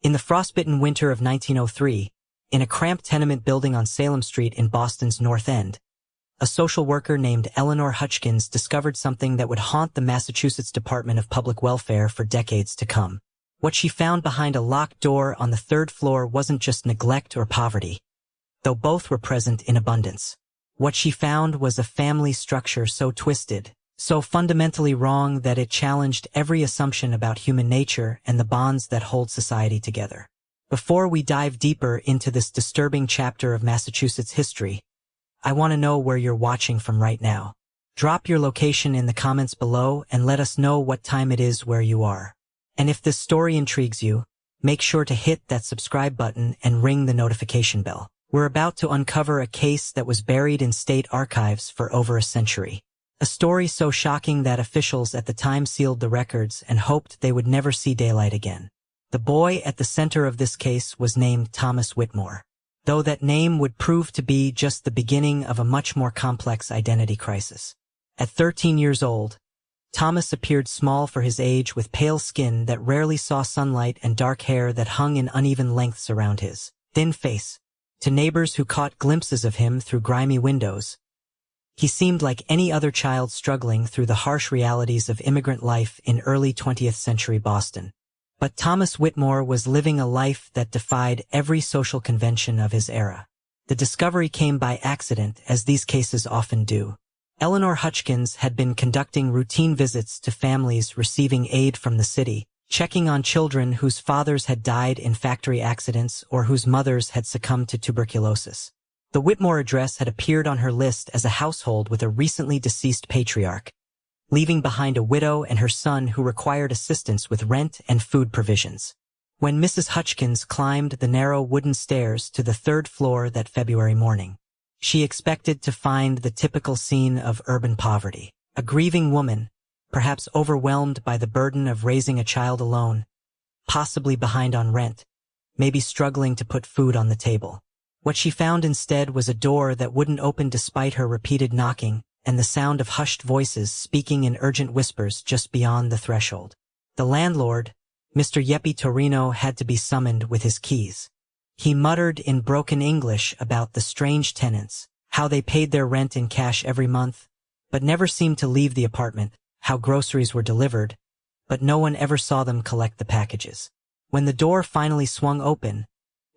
In the frostbitten winter of 1903, in a cramped tenement building on Salem Street in Boston's North End, a social worker named Eleanor Hutchkins discovered something that would haunt the Massachusetts Department of Public Welfare for decades to come. What she found behind a locked door on the third floor wasn't just neglect or poverty, though both were present in abundance. What she found was a family structure so twisted, so fundamentally wrong that it challenged every assumption about human nature and the bonds that hold society together. Before we dive deeper into this disturbing chapter of Massachusetts history, I want to know where you're watching from right now. Drop your location in the comments below and let us know what time it is where you are. And if this story intrigues you, make sure to hit that subscribe button and ring the notification bell. We're about to uncover a case that was buried in state archives for over a century. A story so shocking that officials at the time sealed the records and hoped they would never see daylight again. The boy at the center of this case was named Thomas Whitmore, though that name would prove to be just the beginning of a much more complex identity crisis. At 13 years old, Thomas appeared small for his age with pale skin that rarely saw sunlight and dark hair that hung in uneven lengths around his thin face. To neighbors who caught glimpses of him through grimy windows, he seemed like any other child struggling through the harsh realities of immigrant life in early 20th century Boston. But Thomas Whitmore was living a life that defied every social convention of his era. The discovery came by accident, as these cases often do. Eleanor Hutchkins had been conducting routine visits to families receiving aid from the city, checking on children whose fathers had died in factory accidents or whose mothers had succumbed to tuberculosis. The Whitmore address had appeared on her list as a household with a recently deceased patriarch, leaving behind a widow and her son who required assistance with rent and food provisions. When Mrs. Hutchkins climbed the narrow wooden stairs to the third floor that February morning, she expected to find the typical scene of urban poverty. A grieving woman, perhaps overwhelmed by the burden of raising a child alone, possibly behind on rent, maybe struggling to put food on the table. What she found instead was a door that wouldn't open despite her repeated knocking, and the sound of hushed voices speaking in urgent whispers just beyond the threshold. The landlord, Mr. Yeppy Torino, had to be summoned with his keys. He muttered in broken English about the strange tenants, how they paid their rent in cash every month, but never seemed to leave the apartment, how groceries were delivered, but no one ever saw them collect the packages. When the door finally swung open,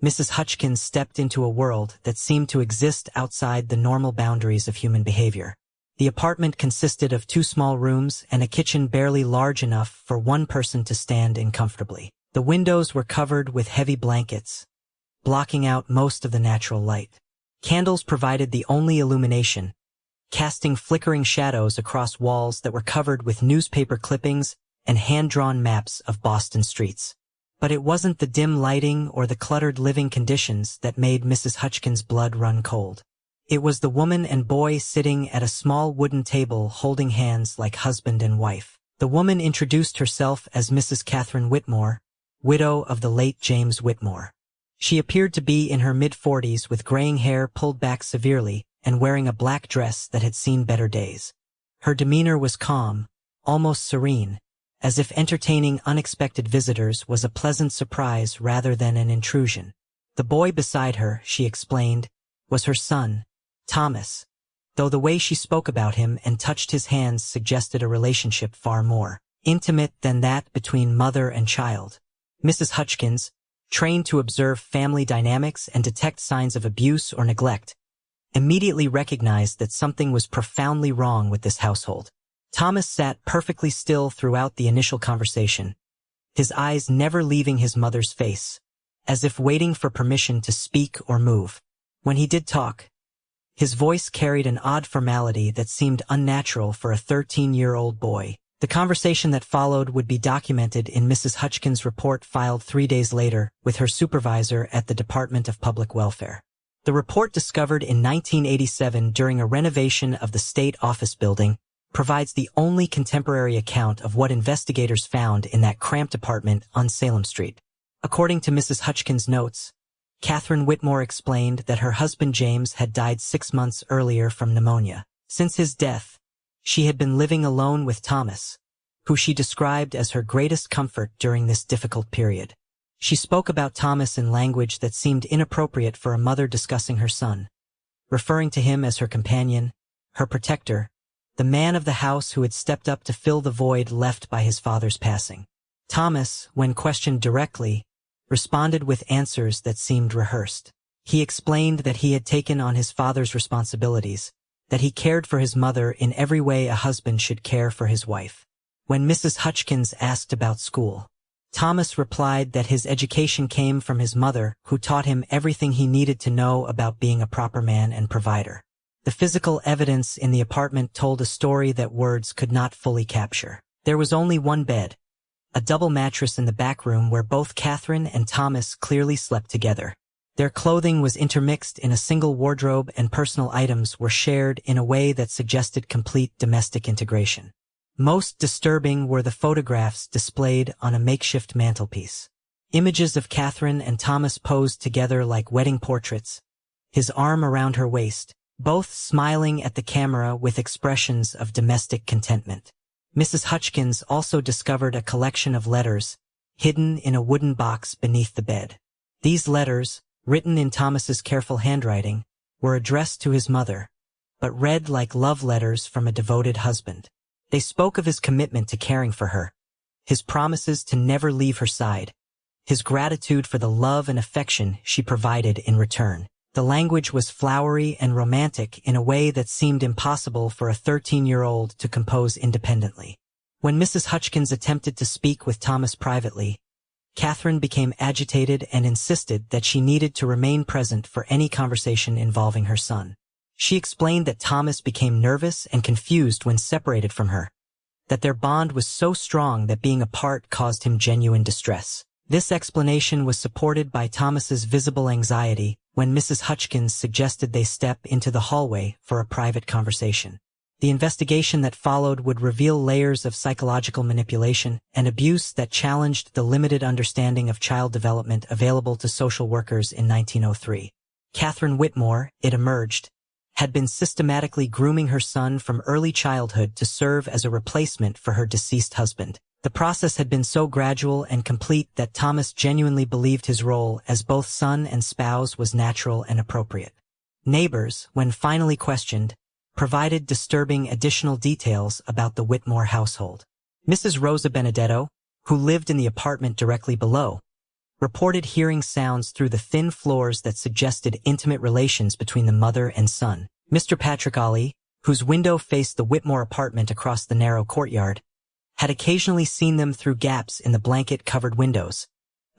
Mrs. Hutchkins stepped into a world that seemed to exist outside the normal boundaries of human behavior. The apartment consisted of 2 small rooms and a kitchen barely large enough for one person to stand in comfortably. The windows were covered with heavy blankets, blocking out most of the natural light. Candles provided the only illumination, casting flickering shadows across walls that were covered with newspaper clippings and hand-drawn maps of Boston streets. But it wasn't the dim lighting or the cluttered living conditions that made Mrs. Hutchkins' blood run cold. It was the woman and boy sitting at a small wooden table holding hands like husband and wife. The woman introduced herself as Mrs. Catherine Whitmore, widow of the late James Whitmore. She appeared to be in her mid-40s with graying hair pulled back severely and wearing a black dress that had seen better days. Her demeanor was calm, almost serene, as if entertaining unexpected visitors was a pleasant surprise rather than an intrusion. The boy beside her, she explained, was her son, Thomas, though the way she spoke about him and touched his hands suggested a relationship far more intimate than that between mother and child. Mrs. Hutchkins, trained to observe family dynamics and detect signs of abuse or neglect, immediately recognized that something was profoundly wrong with this household. Thomas sat perfectly still throughout the initial conversation, his eyes never leaving his mother's face, as if waiting for permission to speak or move. When he did talk, his voice carried an odd formality that seemed unnatural for a 13-year-old boy. The conversation that followed would be documented in Mrs. Hutchkins' report filed 3 days later with her supervisor at the Department of Public Welfare. The report, discovered in 1987 during a renovation of the state office building, provides the only contemporary account of what investigators found in that cramped apartment on Salem Street. According to Mrs. Hutchkins' notes, Catherine Whitmore explained that her husband James had died 6 months earlier from pneumonia. Since his death, she had been living alone with Thomas, who she described as her greatest comfort during this difficult period. She spoke about Thomas in language that seemed inappropriate for a mother discussing her son, referring to him as her companion, her protector, the man of the house who had stepped up to fill the void left by his father's passing. Thomas, when questioned directly, responded with answers that seemed rehearsed. He explained that he had taken on his father's responsibilities, that he cared for his mother in every way a husband should care for his wife. When Mrs. Hutchkins asked about school, Thomas replied that his education came from his mother, who taught him everything he needed to know about being a proper man and provider. The physical evidence in the apartment told a story that words could not fully capture. There was only one bed, a double mattress in the back room where both Catherine and Thomas clearly slept together. Their clothing was intermixed in a single wardrobe and personal items were shared in a way that suggested complete domestic integration. Most disturbing were the photographs displayed on a makeshift mantelpiece. Images of Catherine and Thomas posed together like wedding portraits, his arm around her waist, both smiling at the camera with expressions of domestic contentment. Mrs. Hutchkins also discovered a collection of letters, hidden in a wooden box beneath the bed. These letters, written in Thomas's careful handwriting, were addressed to his mother, but read like love letters from a devoted husband. They spoke of his commitment to caring for her, his promises to never leave her side, his gratitude for the love and affection she provided in return. The language was flowery and romantic in a way that seemed impossible for a 13-year-old to compose independently. When Mrs. Hutchkins attempted to speak with Thomas privately, Catherine became agitated and insisted that she needed to remain present for any conversation involving her son. She explained that Thomas became nervous and confused when separated from her, that their bond was so strong that being apart caused him genuine distress. This explanation was supported by Thomas's visible anxiety when Mrs. Hutchkins suggested they step into the hallway for a private conversation. The investigation that followed would reveal layers of psychological manipulation and abuse that challenged the limited understanding of child development available to social workers in 1903. Catherine Whitmore, it emerged, had been systematically grooming her son from early childhood to serve as a replacement for her deceased husband. The process had been so gradual and complete that Thomas genuinely believed his role as both son and spouse was natural and appropriate. Neighbors, when finally questioned, provided disturbing additional details about the Whitmore household. Mrs. Rosa Benedetto, who lived in the apartment directly below, reported hearing sounds through the thin floors that suggested intimate relations between the mother and son. Mr. Patrick Ollie, whose window faced the Whitmore apartment across the narrow courtyard, had occasionally seen them through gaps in the blanket-covered windows,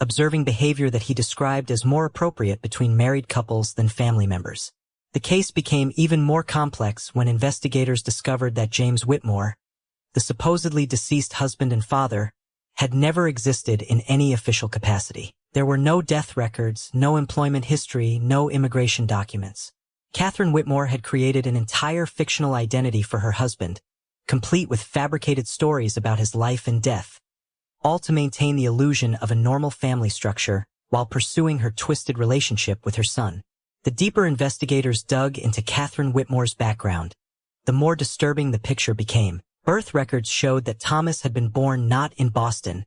observing behavior that he described as more appropriate between married couples than family members. The case became even more complex when investigators discovered that James Whitmore, the supposedly deceased husband and father, had never existed in any official capacity. There were no death records, no employment history, no immigration documents. Catherine Whitmore had created an entire fictional identity for her husband, complete with fabricated stories about his life and death, all to maintain the illusion of a normal family structure while pursuing her twisted relationship with her son. The deeper investigators dug into Catherine Whitmore's background, the more disturbing the picture became. Birth records showed that Thomas had been born not in Boston,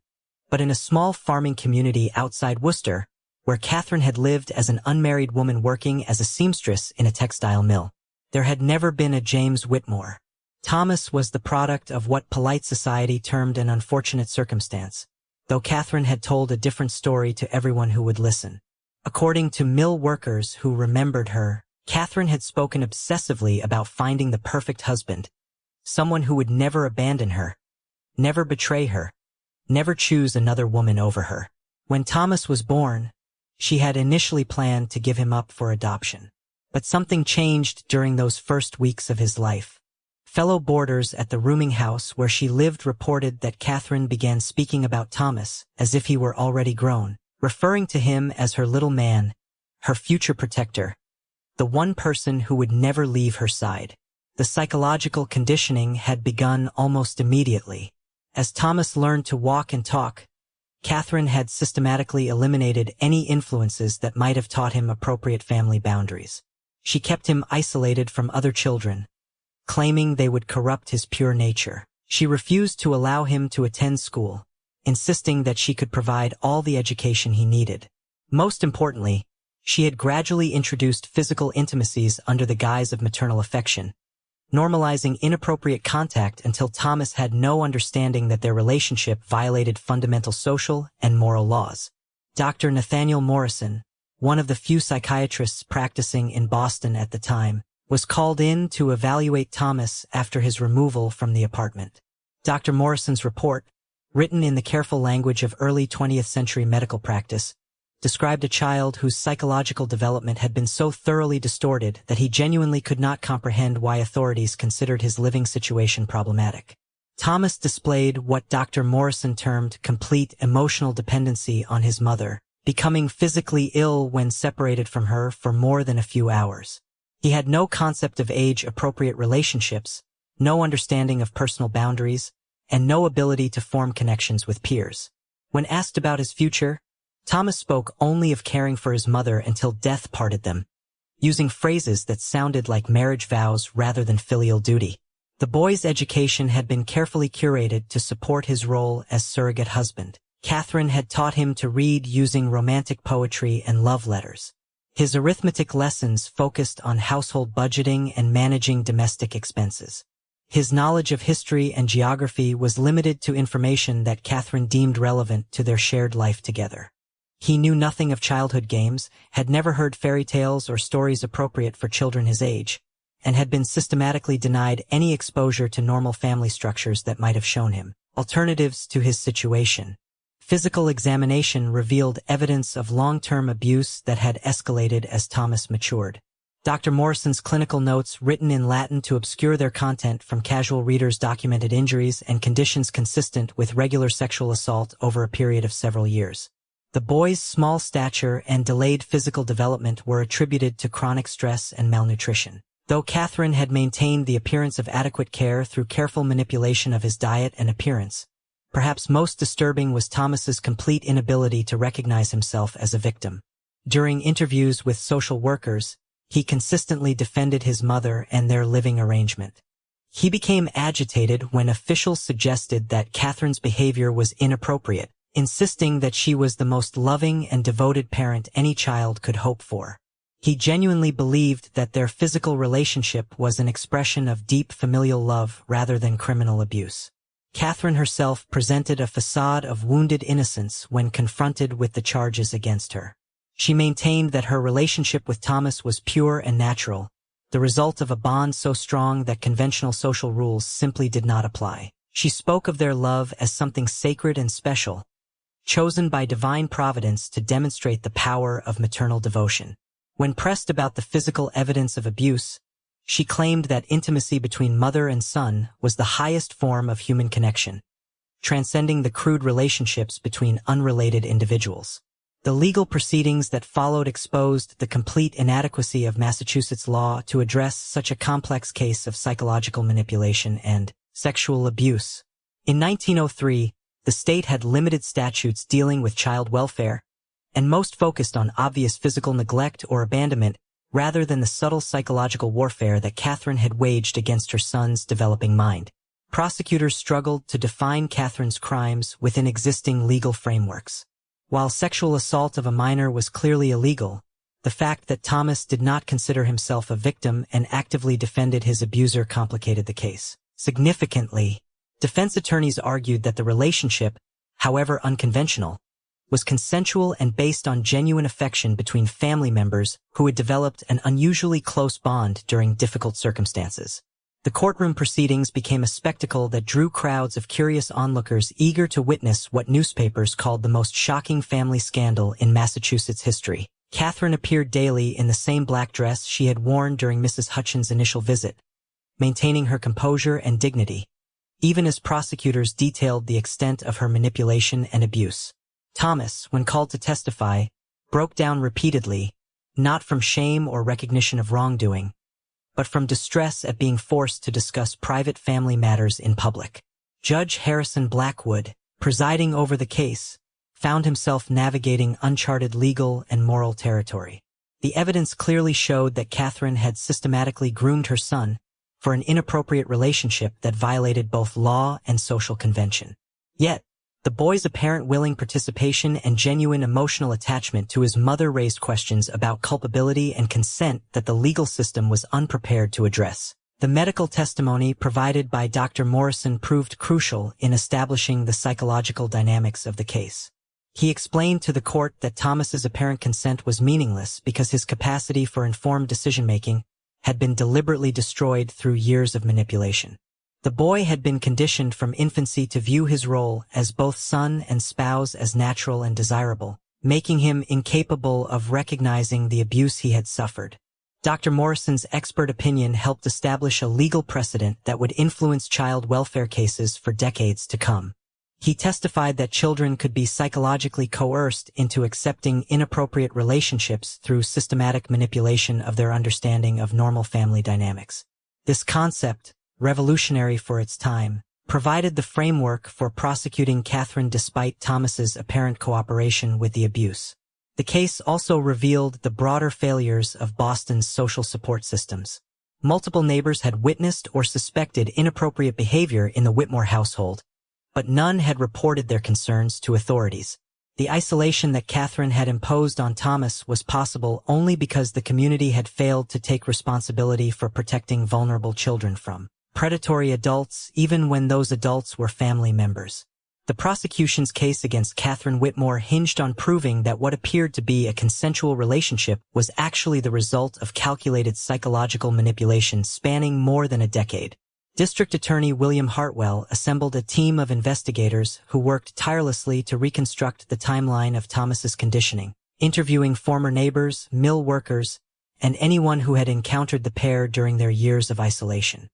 but in a small farming community outside Worcester, where Catherine had lived as an unmarried woman working as a seamstress in a textile mill. There had never been a James Whitmore. Thomas was the product of what polite society termed an unfortunate circumstance, though Catherine had told a different story to everyone who would listen. According to mill workers who remembered her, Catherine had spoken obsessively about finding the perfect husband, someone who would never abandon her, never betray her, never choose another woman over her. When Thomas was born, she had initially planned to give him up for adoption. But something changed during those first weeks of his life. Fellow boarders at the rooming house where she lived reported that Catherine began speaking about Thomas as if he were already grown, referring to him as her little man, her future protector, the one person who would never leave her side. The psychological conditioning had begun almost immediately. As Thomas learned to walk and talk, Catherine had systematically eliminated any influences that might have taught him appropriate family boundaries. She kept him isolated from other children, claiming they would corrupt his pure nature. She refused to allow him to attend school, insisting that she could provide all the education he needed. Most importantly, she had gradually introduced physical intimacies under the guise of maternal affection, normalizing inappropriate contact until Thomas had no understanding that their relationship violated fundamental social and moral laws. Dr. Nathaniel Morrison, one of the few psychiatrists practicing in Boston at the time, was called in to evaluate Thomas after his removal from the apartment. Dr. Morrison's report, written in the careful language of early 20th century medical practice, described a child whose psychological development had been so thoroughly distorted that he genuinely could not comprehend why authorities considered his living situation problematic. Thomas displayed what Dr. Morrison termed complete emotional dependency on his mother, becoming physically ill when separated from her for more than a few hours. He had no concept of age-appropriate relationships, no understanding of personal boundaries, and no ability to form connections with peers. When asked about his future, Thomas spoke only of caring for his mother until death parted them, using phrases that sounded like marriage vows rather than filial duty. The boy's education had been carefully curated to support his role as surrogate husband. Catherine had taught him to read using romantic poetry and love letters. His arithmetic lessons focused on household budgeting and managing domestic expenses. His knowledge of history and geography was limited to information that Catherine deemed relevant to their shared life together. He knew nothing of childhood games, had never heard fairy tales or stories appropriate for children his age, and had been systematically denied any exposure to normal family structures that might have shown him alternatives to his situation. Physical examination revealed evidence of long-term abuse that had escalated as Thomas matured. Dr. Morrison's clinical notes, written in Latin to obscure their content from casual readers, documented injuries and conditions consistent with regular sexual assault over a period of several years. The boy's small stature and delayed physical development were attributed to chronic stress and malnutrition. Though Catherine had maintained the appearance of adequate care through careful manipulation of his diet and appearance, perhaps most disturbing was Thomas's complete inability to recognize himself as a victim. During interviews with social workers, he consistently defended his mother and their living arrangement. He became agitated when officials suggested that Catherine's behavior was inappropriate, insisting that she was the most loving and devoted parent any child could hope for. He genuinely believed that their physical relationship was an expression of deep familial love rather than criminal abuse. Catherine herself presented a facade of wounded innocence when confronted with the charges against her. She maintained that her relationship with Thomas was pure and natural, the result of a bond so strong that conventional social rules simply did not apply. She spoke of their love as something sacred and special, chosen by divine providence to demonstrate the power of maternal devotion. When pressed about the physical evidence of abuse, she claimed that intimacy between mother and son was the highest form of human connection, transcending the crude relationships between unrelated individuals. The legal proceedings that followed exposed the complete inadequacy of Massachusetts law to address such a complex case of psychological manipulation and sexual abuse. In 1903, the state had limited statutes dealing with child welfare, and most focused on obvious physical neglect or abandonment rather than the subtle psychological warfare that Catherine had waged against her son's developing mind. Prosecutors struggled to define Catherine's crimes within existing legal frameworks. While sexual assault of a minor was clearly illegal, the fact that Thomas did not consider himself a victim and actively defended his abuser complicated the case. Significantly, defense attorneys argued that the relationship, however unconventional, was consensual and based on genuine affection between family members who had developed an unusually close bond during difficult circumstances. The courtroom proceedings became a spectacle that drew crowds of curious onlookers eager to witness what newspapers called the most shocking family scandal in Massachusetts history. Catherine appeared daily in the same black dress she had worn during Mrs. Hutchins' initial visit, maintaining her composure and dignity, even as prosecutors detailed the extent of her manipulation and abuse. Thomas, when called to testify, broke down repeatedly, not from shame or recognition of wrongdoing, but from distress at being forced to discuss private family matters in public. Judge Harrison Blackwood, presiding over the case, found himself navigating uncharted legal and moral territory. The evidence clearly showed that Catherine had systematically groomed her son for an inappropriate relationship that violated both law and social convention. Yet, The boy's apparent willing participation and genuine emotional attachment to his mother raised questions about culpability and consent that the legal system was unprepared to address. The medical testimony provided by Dr. Morrison proved crucial in establishing the psychological dynamics of the case. He explained to the court that Thomas's apparent consent was meaningless because his capacity for informed decision-making had been deliberately destroyed through years of manipulation. The boy had been conditioned from infancy to view his role as both son and spouse as natural and desirable, making him incapable of recognizing the abuse he had suffered. Dr. Morrison's expert opinion helped establish a legal precedent that would influence child welfare cases for decades to come. He testified that children could be psychologically coerced into accepting inappropriate relationships through systematic manipulation of their understanding of normal family dynamics. This concept, revolutionary for its time, provided the framework for prosecuting Catherine despite Thomas's apparent cooperation with the abuse. The case also revealed the broader failures of Boston's social support systems. Multiple neighbors had witnessed or suspected inappropriate behavior in the Whitmore household, but none had reported their concerns to authorities. The isolation that Catherine had imposed on Thomas was possible only because the community had failed to take responsibility for protecting vulnerable children from predatory adults, even when those adults were family members. The prosecution's case against Catherine Whitmore hinged on proving that what appeared to be a consensual relationship was actually the result of calculated psychological manipulation spanning more than a decade. District Attorney William Hartwell assembled a team of investigators who worked tirelessly to reconstruct the timeline of Thomas's conditioning, interviewing former neighbors, mill workers, and anyone who had encountered the pair during their years of isolation.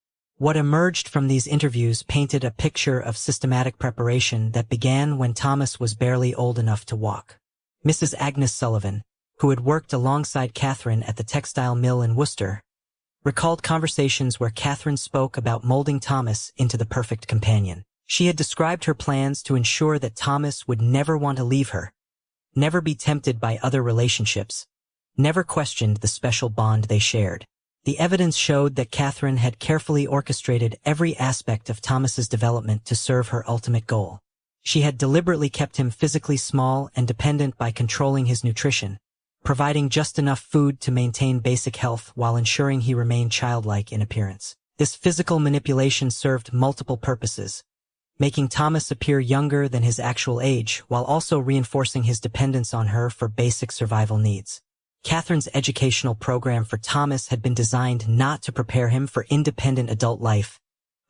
What emerged from these interviews painted a picture of systematic preparation that began when Thomas was barely old enough to walk. Mrs. Agnes Sullivan, who had worked alongside Catherine at the textile mill in Worcester, recalled conversations where Catherine spoke about molding Thomas into the perfect companion. She had described her plans to ensure that Thomas would never want to leave her, never be tempted by other relationships, never questioned the special bond they shared. The evidence showed that Catherine had carefully orchestrated every aspect of Thomas's development to serve her ultimate goal. She had deliberately kept him physically small and dependent by controlling his nutrition, providing just enough food to maintain basic health while ensuring he remained childlike in appearance. This physical manipulation served multiple purposes, making Thomas appear younger than his actual age while also reinforcing his dependence on her for basic survival needs. Catherine's educational program for Thomas had been designed not to prepare him for independent adult life,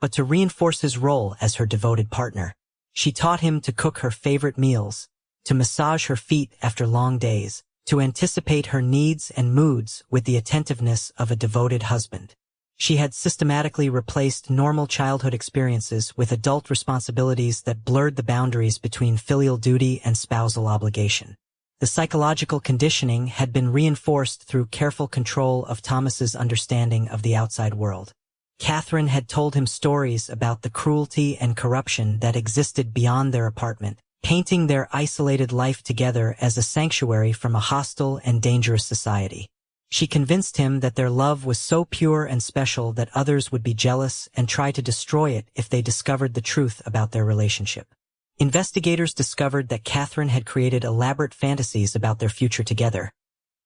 but to reinforce his role as her devoted partner. She taught him to cook her favorite meals, to massage her feet after long days, to anticipate her needs and moods with the attentiveness of a devoted husband. She had systematically replaced normal childhood experiences with adult responsibilities that blurred the boundaries between filial duty and spousal obligation. The psychological conditioning had been reinforced through careful control of Thomas's understanding of the outside world. Catherine had told him stories about the cruelty and corruption that existed beyond their apartment, painting their isolated life together as a sanctuary from a hostile and dangerous society. She convinced him that their love was so pure and special that others would be jealous and try to destroy it if they discovered the truth about their relationship. Investigators discovered that Catherine had created elaborate fantasies about their future together,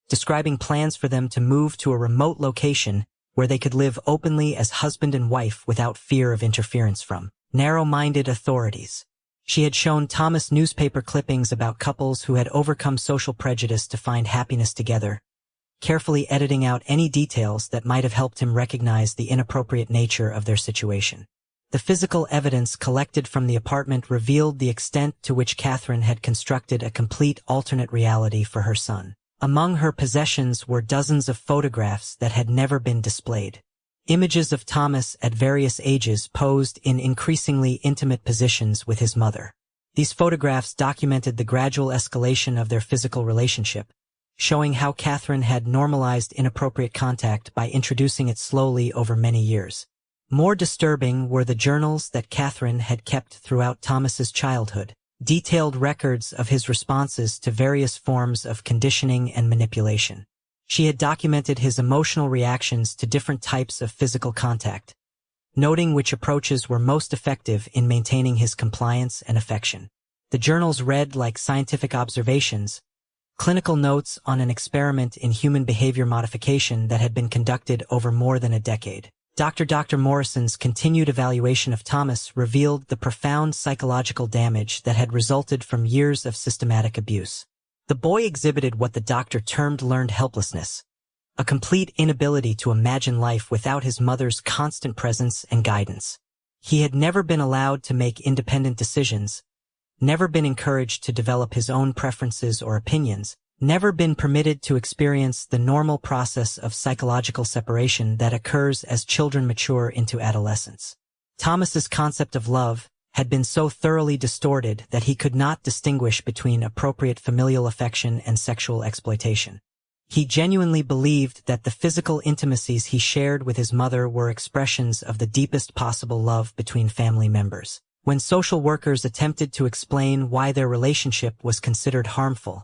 describing plans for them to move to a remote location where they could live openly as husband and wife without fear of interference from narrow-minded authorities. She had shown Thomas newspaper clippings about couples who had overcome social prejudice to find happiness together, carefully editing out any details that might have helped him recognize the inappropriate nature of their situation. The physical evidence collected from the apartment revealed the extent to which Catherine had constructed a complete alternate reality for her son. Among her possessions were dozens of photographs that had never been displayed. Images of Thomas at various ages posed in increasingly intimate positions with his mother. These photographs documented the gradual escalation of their physical relationship, showing how Catherine had normalized inappropriate contact by introducing it slowly over many years. More disturbing were the journals that Catherine had kept throughout Thomas's childhood, detailed records of his responses to various forms of conditioning and manipulation. She had documented his emotional reactions to different types of physical contact, noting which approaches were most effective in maintaining his compliance and affection. The journals read like scientific observations, clinical notes on an experiment in human behavior modification that had been conducted over more than a decade. Dr. Morrison's continued evaluation of Thomas revealed the profound psychological damage that had resulted from years of systematic abuse. The boy exhibited what the doctor termed learned helplessness, a complete inability to imagine life without his mother's constant presence and guidance. He had never been allowed to make independent decisions, never been encouraged to develop his own preferences or opinions, never been permitted to experience the normal process of psychological separation that occurs as children mature into adolescence. Thomas's concept of love had been so thoroughly distorted that he could not distinguish between appropriate familial affection and sexual exploitation. He genuinely believed that the physical intimacies he shared with his mother were expressions of the deepest possible love between family members. When social workers attempted to explain why their relationship was considered harmful,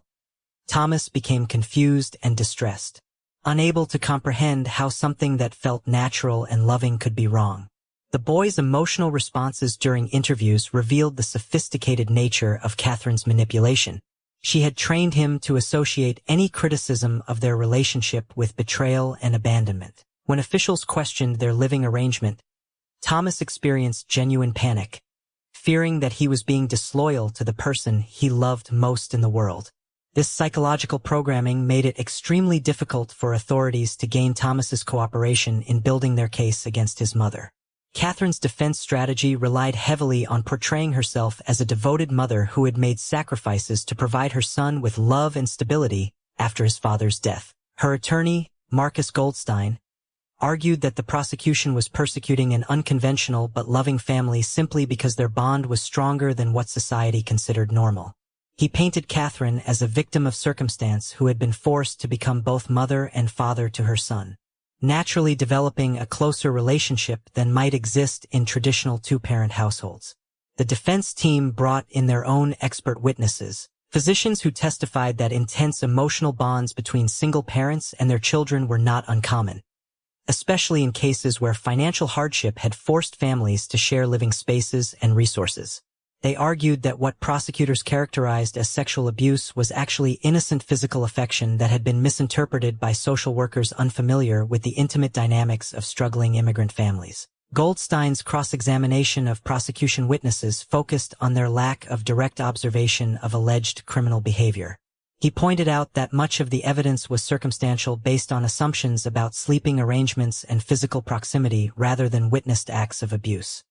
Thomas became confused and distressed, unable to comprehend how something that felt natural and loving could be wrong. The boy's emotional responses during interviews revealed the sophisticated nature of Catherine's manipulation. She had trained him to associate any criticism of their relationship with betrayal and abandonment. When officials questioned their living arrangement, Thomas experienced genuine panic, fearing that he was being disloyal to the person he loved most in the world. This psychological programming made it extremely difficult for authorities to gain Thomas's cooperation in building their case against his mother. Catherine's defense strategy relied heavily on portraying herself as a devoted mother who had made sacrifices to provide her son with love and stability after his father's death. Her attorney, Marcus Goldstein, argued that the prosecution was persecuting an unconventional but loving family simply because their bond was stronger than what society considered normal. He painted Catherine as a victim of circumstance who had been forced to become both mother and father to her son, naturally developing a closer relationship than might exist in traditional two-parent households. The defense team brought in their own expert witnesses, physicians who testified that intense emotional bonds between single parents and their children were not uncommon, especially in cases where financial hardship had forced families to share living spaces and resources. They argued that what prosecutors characterized as sexual abuse was actually innocent physical affection that had been misinterpreted by social workers unfamiliar with the intimate dynamics of struggling immigrant families. Goldstein's cross-examination of prosecution witnesses focused on their lack of direct observation of alleged criminal behavior. He pointed out that much of the evidence was circumstantial based on assumptions about sleeping arrangements and physical proximity rather than witnessed acts of abuse.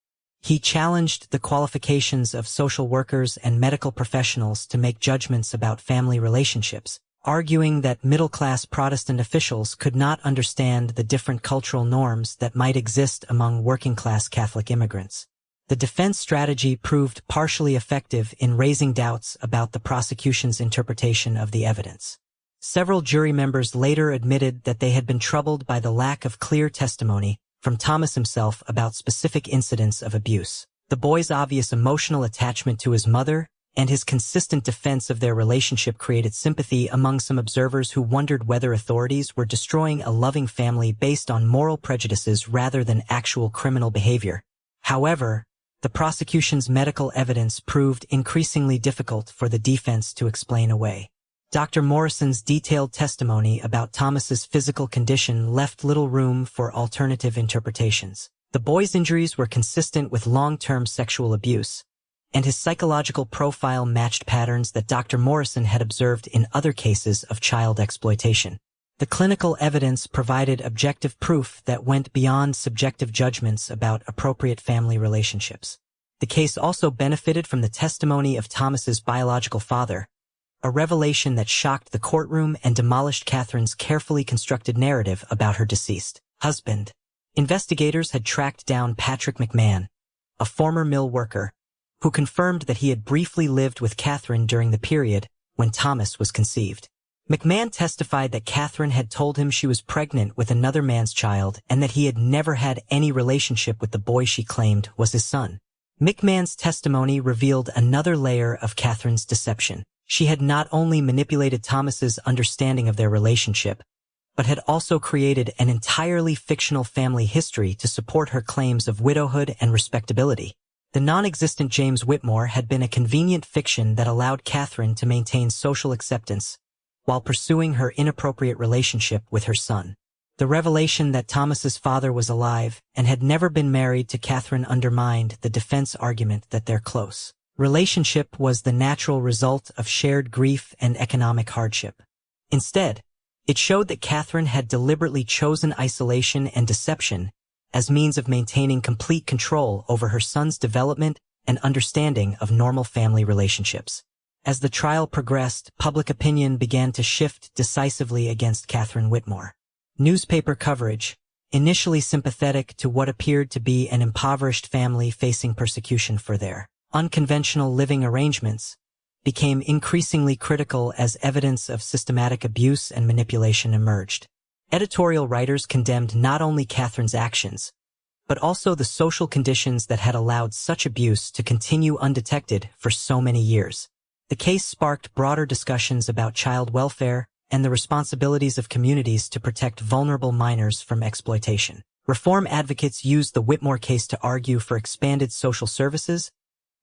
He challenged the qualifications of social workers and medical professionals to make judgments about family relationships, arguing that middle-class Protestant officials could not understand the different cultural norms that might exist among working-class Catholic immigrants. The defense strategy proved partially effective in raising doubts about the prosecution's interpretation of the evidence. Several jury members later admitted that they had been troubled by the lack of clear testimony from Thomas himself about specific incidents of abuse. The boy's obvious emotional attachment to his mother and his consistent defense of their relationship created sympathy among some observers who wondered whether authorities were destroying a loving family based on moral prejudices rather than actual criminal behavior. However, the prosecution's medical evidence proved increasingly difficult for the defense to explain away. Dr. Morrison's detailed testimony about Thomas's physical condition left little room for alternative interpretations. The boy's injuries were consistent with long-term sexual abuse, and his psychological profile matched patterns that Dr. Morrison had observed in other cases of child exploitation. The clinical evidence provided objective proof that went beyond subjective judgments about appropriate family relationships. The case also benefited from the testimony of Thomas's biological father, a revelation that shocked the courtroom and demolished Catherine's carefully constructed narrative about her deceased husband. Investigators had tracked down Patrick McMahon, a former mill worker, who confirmed that he had briefly lived with Catherine during the period when Thomas was conceived. McMahon testified that Catherine had told him she was pregnant with another man's child and that he had never had any relationship with the boy she claimed was his son. McMahon's testimony revealed another layer of Catherine's deception. She had not only manipulated Thomas's understanding of their relationship, but had also created an entirely fictional family history to support her claims of widowhood and respectability. The non-existent James Whitmore had been a convenient fiction that allowed Catherine to maintain social acceptance while pursuing her inappropriate relationship with her son. The revelation that Thomas's father was alive and had never been married to Catherine undermined the defense argument that their close relationship was the natural result of shared grief and economic hardship. Instead, it showed that Catherine had deliberately chosen isolation and deception as means of maintaining complete control over her son's development and understanding of normal family relationships. As the trial progressed, public opinion began to shift decisively against Catherine Whitmore. Newspaper coverage, initially sympathetic to what appeared to be an impoverished family facing persecution for their unconventional living arrangements, became increasingly critical as evidence of systematic abuse and manipulation emerged. Editorial writers condemned not only Catherine's actions, but also the social conditions that had allowed such abuse to continue undetected for so many years. The case sparked broader discussions about child welfare and the responsibilities of communities to protect vulnerable minors from exploitation. Reform advocates used the Whitmore case to argue for expanded social services,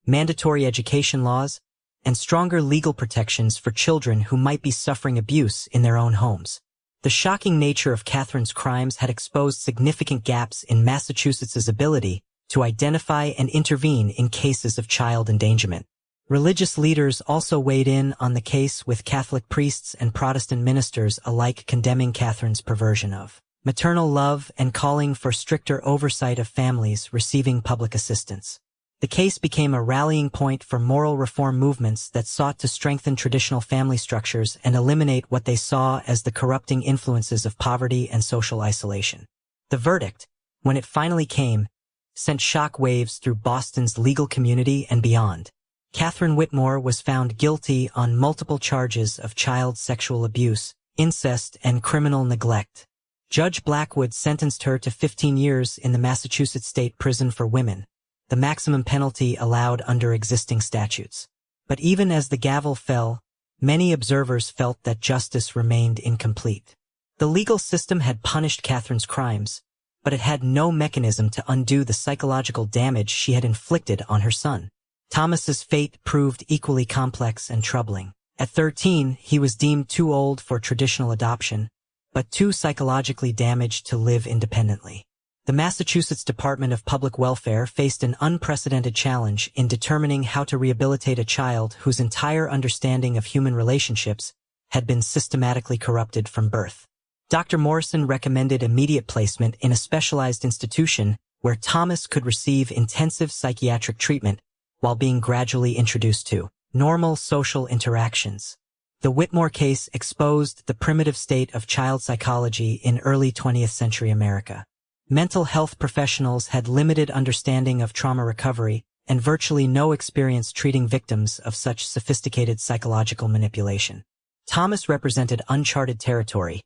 mandatory education laws, and stronger legal protections for children who might be suffering abuse in their own homes. The shocking nature of Catherine's crimes had exposed significant gaps in Massachusetts's ability to identify and intervene in cases of child endangerment. Religious leaders also weighed in on the case, with Catholic priests and Protestant ministers alike condemning Catherine's perversion of maternal love and calling for stricter oversight of families receiving public assistance. The case became a rallying point for moral reform movements that sought to strengthen traditional family structures and eliminate what they saw as the corrupting influences of poverty and social isolation. The verdict, when it finally came, sent shock waves through Boston's legal community and beyond. Catherine Whitmore was found guilty on multiple charges of child sexual abuse, incest, and criminal neglect. Judge Blackwood sentenced her to 15 years in the Massachusetts State Prison for Women, the maximum penalty allowed under existing statutes. But even as the gavel fell, many observers felt that justice remained incomplete. The legal system had punished Catherine's crimes, but it had no mechanism to undo the psychological damage she had inflicted on her son. Thomas's fate proved equally complex and troubling. At 13, he was deemed too old for traditional adoption, but too psychologically damaged to live independently. The Massachusetts Department of Public Welfare faced an unprecedented challenge in determining how to rehabilitate a child whose entire understanding of human relationships had been systematically corrupted from birth. Dr. Morrison recommended immediate placement in a specialized institution where Thomas could receive intensive psychiatric treatment while being gradually introduced to normal social interactions. The Whitmore case exposed the primitive state of child psychology in early 20th century America. Mental health professionals had limited understanding of trauma recovery and virtually no experience treating victims of such sophisticated psychological manipulation. Thomas represented uncharted territory,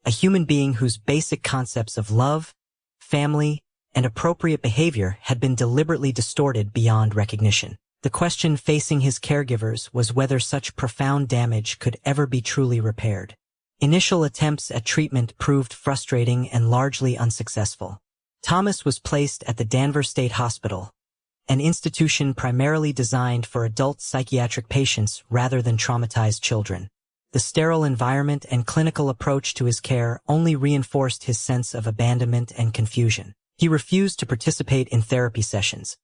a human being whose basic concepts of love, family, and appropriate behavior had been deliberately distorted beyond recognition. The question facing his caregivers was whether such profound damage could ever be truly repaired. Initial attempts at treatment proved frustrating and largely unsuccessful. Thomas was placed at the Danvers State Hospital, an institution primarily designed for adult psychiatric patients rather than traumatized children. The sterile environment and clinical approach to his care only reinforced his sense of abandonment and confusion. He refused to participate in therapy sessions,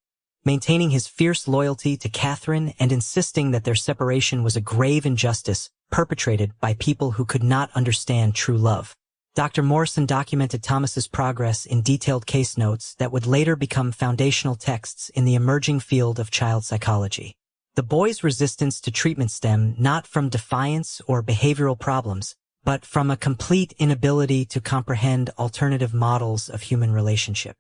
maintaining his fierce loyalty to Catherine and insisting that their separation was a grave injustice perpetrated by people who could not understand true love. Dr. Morrison documented Thomas's progress in detailed case notes that would later become foundational texts in the emerging field of child psychology. The boy's resistance to treatment stemmed not from defiance or behavioral problems, but from a complete inability to comprehend alternative models of human relationship.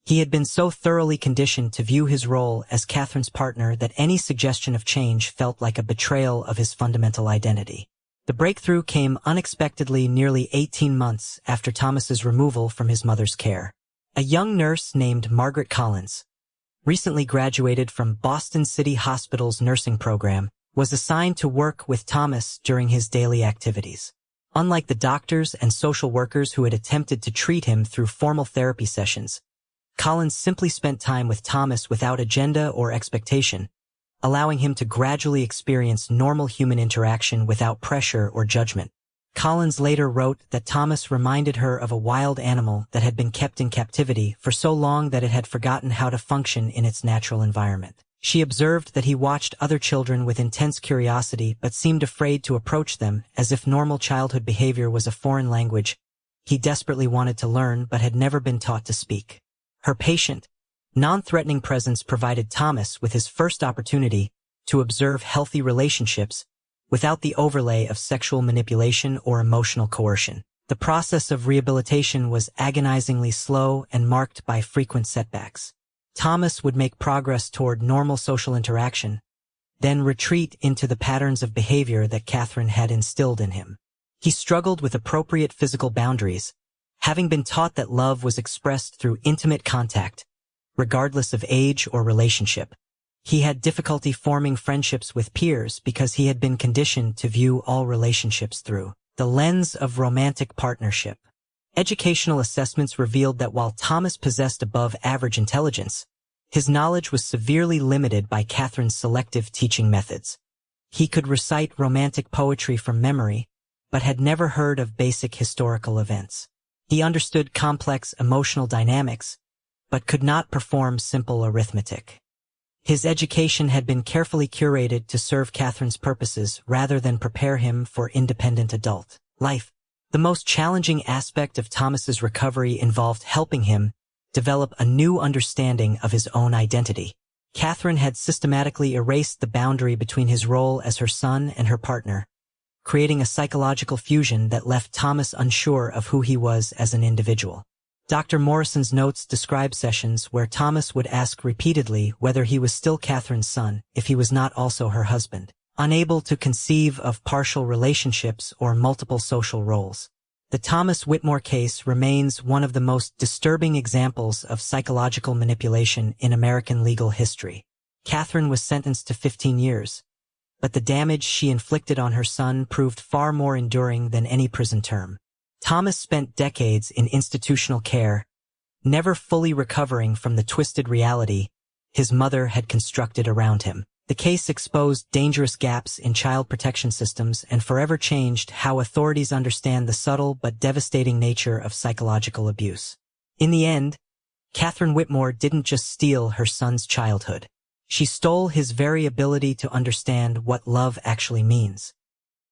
He had been so thoroughly conditioned to view his role as Catherine's partner that any suggestion of change felt like a betrayal of his fundamental identity. The breakthrough came unexpectedly nearly 18 months after Thomas's removal from his mother's care. A young nurse named Margaret Collins, recently graduated from Boston City Hospital's nursing program, was assigned to work with Thomas during his daily activities. Unlike the doctors and social workers who had attempted to treat him through formal therapy sessions, Collins simply spent time with Thomas without agenda or expectation, allowing him to gradually experience normal human interaction without pressure or judgment. Collins later wrote that Thomas reminded her of a wild animal that had been kept in captivity for so long that it had forgotten how to function in its natural environment. She observed that he watched other children with intense curiosity but seemed afraid to approach them, as if normal childhood behavior was a foreign language he desperately wanted to learn but had never been taught to speak. Her patient, non-threatening presence provided Thomas with his first opportunity to observe healthy relationships without the overlay of sexual manipulation or emotional coercion. The process of rehabilitation was agonizingly slow and marked by frequent setbacks. Thomas would make progress toward normal social interaction, then retreat into the patterns of behavior that Catherine had instilled in him. He struggled with appropriate physical boundaries, having been taught that love was expressed through intimate contact, regardless of age or relationship. He had difficulty forming friendships with peers because he had been conditioned to view all relationships through the lens of romantic partnership. Educational assessments revealed that while Thomas possessed above-average intelligence, his knowledge was severely limited by Catherine's selective teaching methods. He could recite romantic poetry from memory, but had never heard of basic historical events. He understood complex emotional dynamics, but could not perform simple arithmetic. His education had been carefully curated to serve Catherine's purposes rather than prepare him for independent adult life. The most challenging aspect of Thomas's recovery involved helping him develop a new understanding of his own identity. Catherine had systematically erased the boundary between his role as her son and her partner, creating a psychological fusion that left Thomas unsure of who he was as an individual. Dr. Morrison's notes describe sessions where Thomas would ask repeatedly whether he was still Catherine's son if he was not also her husband, unable to conceive of partial relationships or multiple social roles. The Thomas Whitmore case remains one of the most disturbing examples of psychological manipulation in American legal history. Catherine was sentenced to 15 years, but the damage she inflicted on her son proved far more enduring than any prison term. Thomas spent decades in institutional care, never fully recovering from the twisted reality his mother had constructed around him. The case exposed dangerous gaps in child protection systems and forever changed how authorities understand the subtle but devastating nature of psychological abuse. In the end, Catherine Whitmore didn't just steal her son's childhood. She stole his very ability to understand what love actually means.